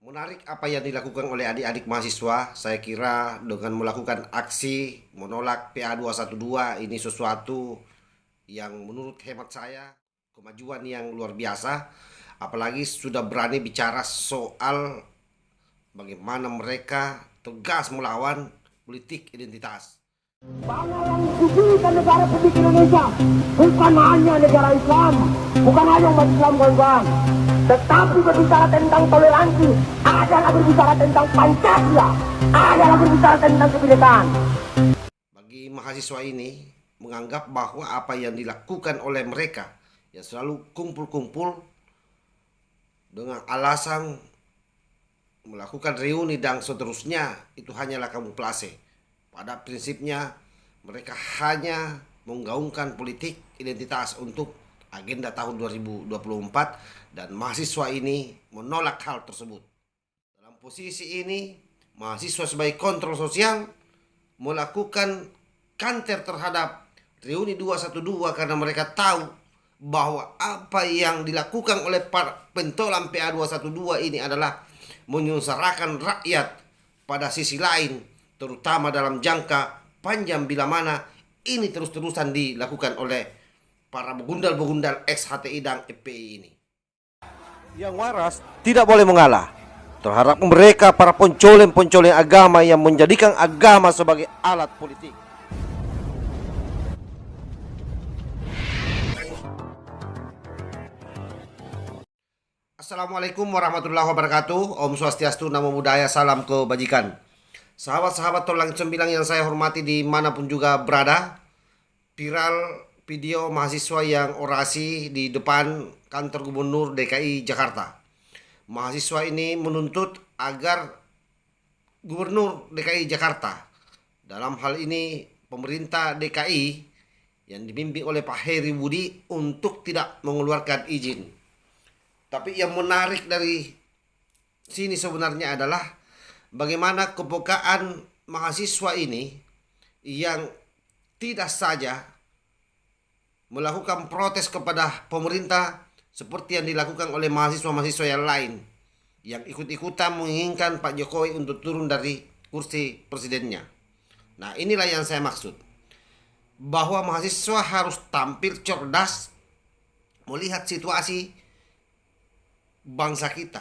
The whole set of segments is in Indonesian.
Menarik apa yang dilakukan oleh adik-adik mahasiswa. Saya kira dengan melakukan aksi menolak PA212 ini sesuatu yang menurut hemat saya kemajuan yang luar biasa. Apalagi sudah berani bicara soal bagaimana mereka tegas melawan politik identitas. Mana yang didirikan negara Republik Indonesia bukan hanya negara Islam, bukan hanya umat Islam kawan-kawan, tetapi berbicara tentang toleransi, adalah berbicara tentang Pancasila, adalah berbicara tentang kebinekaan. Bagi mahasiswa ini menganggap bahwa apa yang dilakukan oleh mereka yang selalu kumpul-kumpul dengan alasan melakukan reuni dan seterusnya itu hanyalah kamuflase. Pada prinsipnya mereka hanya menggaungkan politik identitas untuk agenda tahun 2024 dan mahasiswa ini menolak hal tersebut. Dalam posisi ini mahasiswa sebagai kontrol sosial melakukan kanter terhadap reuni 212 karena mereka tahu bahwa apa yang dilakukan oleh para pentolan PA212 ini adalah menyengsarakan rakyat pada sisi lain, terutama dalam jangka panjang bila mana ini terus-terusan dilakukan oleh para begundal-begundal ex-HTI dan FPI ini. Yang waras tidak boleh mengalah terhadap mereka para poncolen-poncolen agama yang menjadikan agama sebagai alat politik. Assalamualaikum warahmatullahi wabarakatuh. Om Swastiastu, Namo Buddhaya, salam kebajikan. Sahabat-sahabat Tolong Sembilang yang saya hormati dimanapun juga berada, viral video mahasiswa yang orasi di depan kantor Gubernur DKI Jakarta. Mahasiswa ini menuntut agar Gubernur DKI Jakarta, dalam hal ini pemerintah DKI yang dipimpin oleh Pak Heri Budi, untuk tidak mengeluarkan izin. Tapi yang menarik dari sini sebenarnya adalah bagaimana kepekaan mahasiswa ini yang tidak saja melakukan protes kepada pemerintah seperti yang dilakukan oleh mahasiswa-mahasiswa yang lain yang ikut-ikutan menginginkan Pak Jokowi untuk turun dari kursi presidennya. Nah, inilah yang saya maksud, bahwa mahasiswa harus tampil cerdas melihat situasi bangsa kita,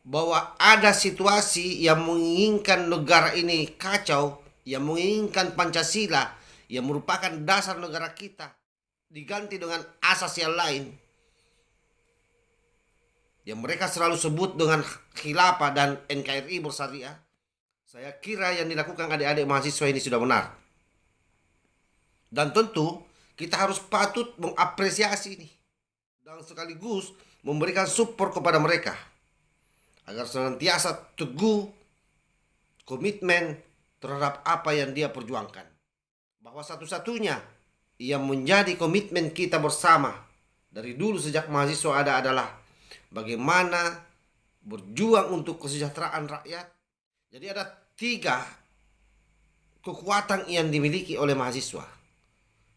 bahwa ada situasi yang menginginkan negara ini kacau, yang menginginkan Pancasila yang merupakan dasar negara kita diganti dengan asas yang lain yang mereka selalu sebut dengan khilafah dan NKRI bersyariah. Saya kira yang dilakukan adik-adik mahasiswa ini sudah benar, dan tentu kita harus patut mengapresiasi ini dan sekaligus memberikan support kepada mereka agar senantiasa teguh komitmen terhadap apa yang dia perjuangkan. Bahwa satu-satunya yang menjadi komitmen kita bersama dari dulu sejak mahasiswa ada adalah bagaimana berjuang untuk kesejahteraan rakyat. Jadi ada 3 kekuatan yang dimiliki oleh mahasiswa.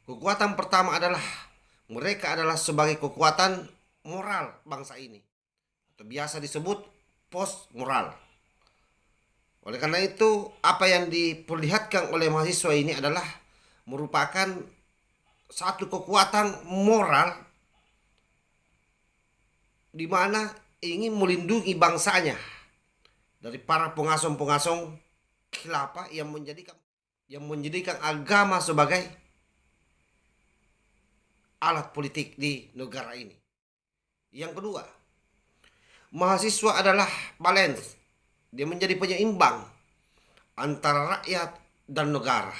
Kekuatan pertama adalah mereka adalah sebagai kekuatan moral bangsa ini, atau biasa disebut post moral. Oleh karena itu, apa yang diperlihatkan oleh mahasiswa ini adalah merupakan satu kekuatan moral di mana ingin melindungi bangsanya dari para pengasong-pengasong khilafah yang menjadikan agama sebagai alat politik di negara ini. Yang kedua, mahasiswa adalah balance. Dia menjadi penyeimbang antara rakyat dan negara.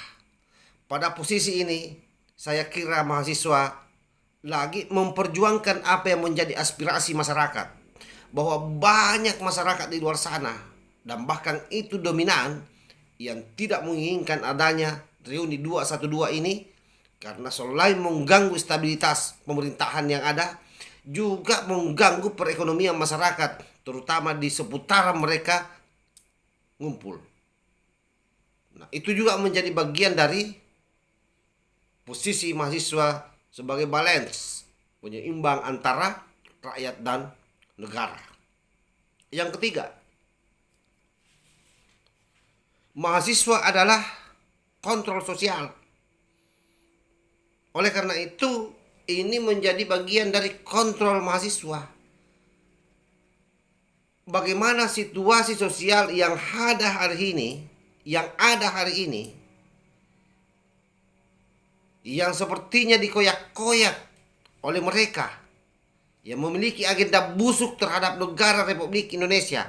Pada posisi ini, saya kira mahasiswa lagi memperjuangkan apa yang menjadi aspirasi masyarakat. Bahwa banyak masyarakat di luar sana, dan bahkan itu dominan, yang tidak menginginkan adanya reuni 212 ini, karena selain mengganggu stabilitas pemerintahan yang ada, juga mengganggu perekonomian masyarakat, terutama di seputaran mereka ngumpul. Nah, itu juga menjadi bagian dari posisi mahasiswa sebagai balance, penyeimbang antara rakyat dan negara. Yang ketiga, mahasiswa adalah kontrol sosial. Oleh karena itu, ini menjadi bagian dari kontrol mahasiswa. Bagaimana situasi sosial yang ada hari ini, yang sepertinya dikoyak-koyak oleh mereka yang memiliki agenda busuk terhadap negara Republik Indonesia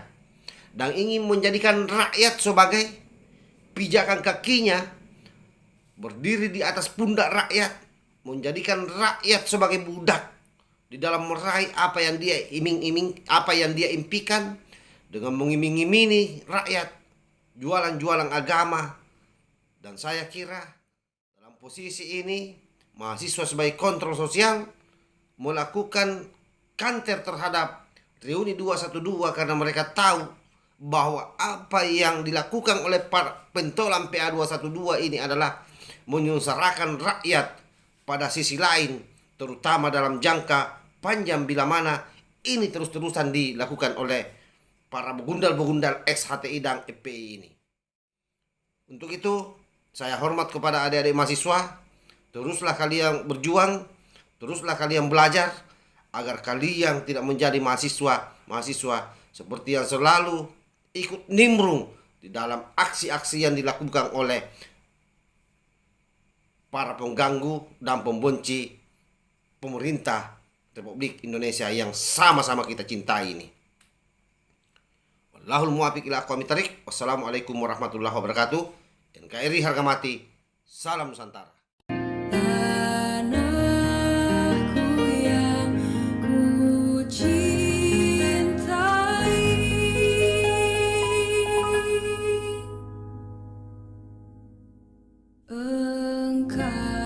dan ingin menjadikan rakyat sebagai pijakan kakinya, berdiri di atas pundak rakyat, menjadikan rakyat sebagai budak di dalam meraih apa yang dia impikan dengan mengiming-imingi rakyat, jualan-jualan agama. Dan saya kira dalam posisi ini mahasiswa sebagai kontrol sosial melakukan kanter terhadap reuni 212 karena mereka tahu bahwa apa yang dilakukan oleh para pentolan PA 212 ini adalah menyengsarakan rakyat pada sisi lain, terutama dalam jangka panjang bila mana ini terus-terusan dilakukan oleh para begundal-begundal ex-HTI dan FPI ini. Untuk itu, saya hormat kepada adik-adik mahasiswa, teruslah kalian berjuang, teruslah kalian belajar, agar kalian tidak menjadi mahasiswa seperti yang selalu ikut nimbrung di dalam aksi-aksi yang dilakukan oleh para pengganggu dan pembenci pemerintah Republik Indonesia yang sama-sama kita cintai ini. Wallahul muwaffiq ila aqwamit thariq. Wassalamualaikum warahmatullahi wabarakatuh. NKRI harga mati. Salam Nusantara. Tanahku yang ku cintai, engkau